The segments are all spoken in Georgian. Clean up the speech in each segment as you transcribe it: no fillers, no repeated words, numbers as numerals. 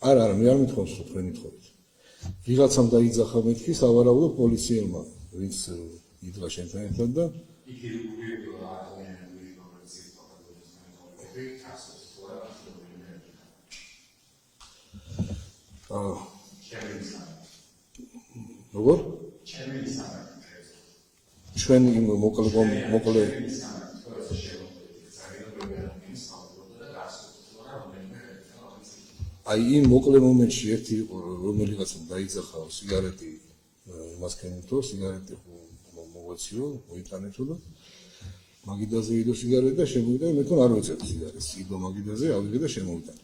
არა, მე არ მithხოვს, რომ თქვენ ითხოვთ. ვიღაცამ დაიძახა მეთქი, სავარაუდოდ პოლიციელმა, ვინც იდგა შენთან ერთად და როგორ? ჩვენ იმ მოკლე აი იმ მოკლე მომენტში ერთი იყო რომელიღაცამ დაიძახა სიგარეტი იმასქენითო სიგარეტი მოვეციო მოიტანეთო და მაგიდაზე იდო სიგარეტი და შემოვიდა მე თვითონ არ ვეწევ სიგარეტს იდო მაგიდაზე ავიღე და შემოვიტანე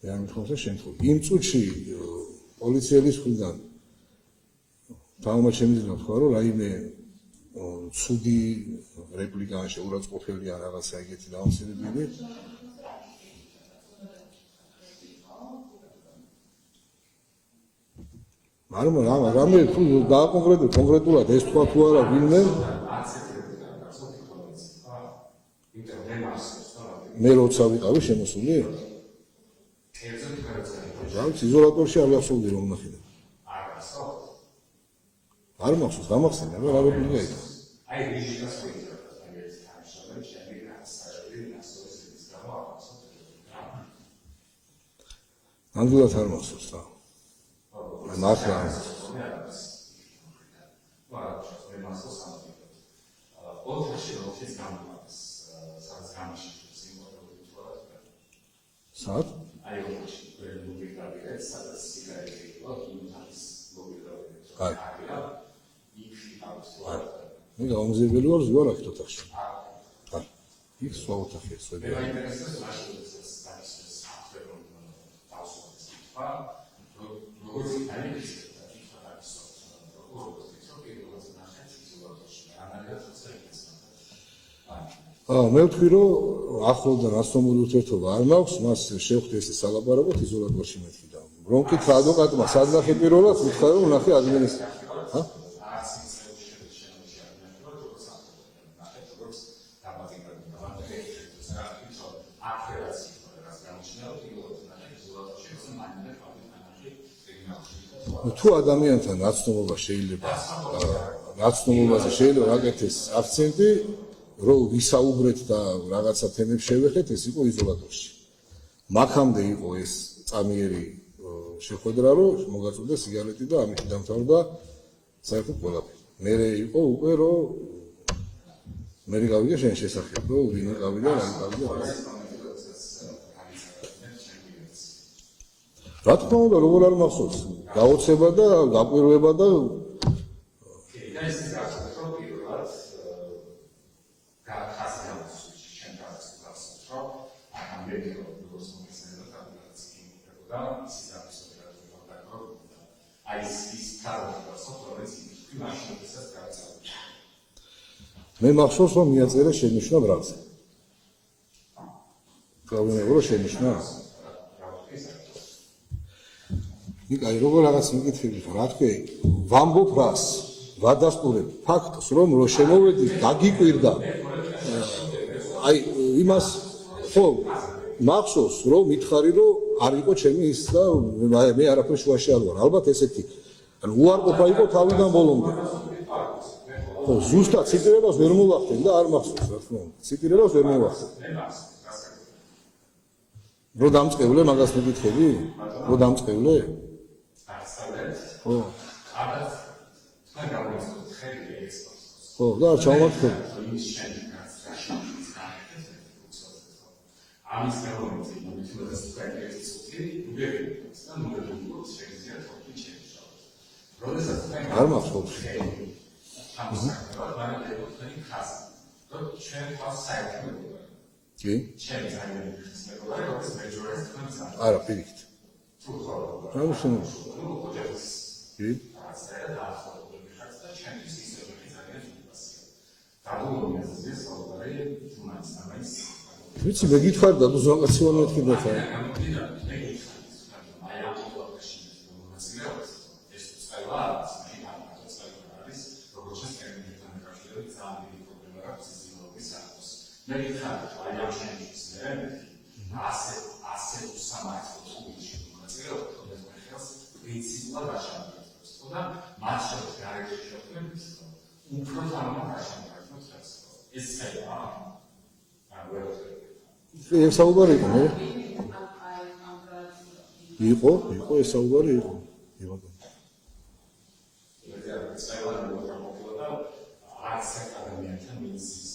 და ამ შემთხვევაში შემთხვევ იმ წუთში პოლიციელის მხრიდან თავმა შემიძლია თქვა რომ რაიმე ცუდი რეპლიკა ან შეურაცხყოფელი ან რაღაცა ეგეთი დაავსებები რამე თუ კონკრეტულად ეს თქვა თუ არა ვინმე მე როცა ვიყავი შემოსული რაღაც იზოლატორში არ ვახსოვდი რომ ნახე არ მახსოვს გამახსენდა რა რეპლიკა იყო აი რიჟისორს ანგლად არ მახსოვს რა მართლა სად? აი მე გამზირველი ვარ ზღვარ აქ ოთახში აი იქ სხვა ოთახია sweda მე ვთქვი რომ ახლოდან ასომური ურთიერთობა არ მაქვს მას შევხვდი ესე სალაპარაკოთ იზოლატორში მეთქი და რომ კითხა ადვოკატმა სად ნახე პირველად უთხრა რომ ნახე ადმინისტრაციაში თუ ადამიანთან ნაცნობობა შეიძლება ნაცნობობაზე შეიძლება რაკეთდეს აქცენტი რომ ვისაუბრეთ და რაღაცა თემებს შევეხეთ ეს იყო იზოლატორში მაქამდე იყო ეს წამიერი შეხვედრა რომ მოგაწოდა სიგარეტი და ამით დამთავრდა საერთოდ ყველაფერი მე იყო უკვე რომ მე გავიგე შენ შესახებ რომ ვინ გავიდა რა გავიდა რა თქმა უნდა როგორ არ მახსოვს გაოცება და გაკვირვება და მე მახსოვს რომ მიაწერა შენიშვნა ბრალზე გავიმეორო რომ შენიშვნა აი როგორ რაღაც მიკითხები ხარ რა თქვი ვამბობ რას ვადასტურებ ფაქტს რომ შემოვედი გაგიკვირდა აი იმას ხო მახსოვს რომ მითხარი რომ არ იყო ჩემი ის და მე არაფერ შუაში არ ვარ ალბათ ესეთი ანუ უარყოფა იყო თავიდან ბოლომდე ხო ზუსტად ციტირებას ვერ მოვახდენ და არ მახსოვს რა თქმა უნდა ციტირებას ვერ მოვახდენ რო დამწყევლე მაგას მიკითხები რო დამწყევლე ხო და ჩავმართე ამის გამომწვევი მომენტი ეს არ მახსოვს კი არა პირიქით რა შენ კი ვიცი მე გითხარი და ზოგადად მეთქი და ხა მე მეკითხავთ აი ამ შემთხვევაში ასე უსამართლო თულიში მოწეროთ თუნდაც მე ხელს პრინციპულად აშამბლებს და მათ შორის გარეშე შეხვდებით უფრო თამამ აშამბლებს ხელს ეს ხება ეს საუბარი იყო მე იყო ეს საუბარი იყო ბატონო ეს არის საუბარი რომ მოხდა არც ადამიანთან მისის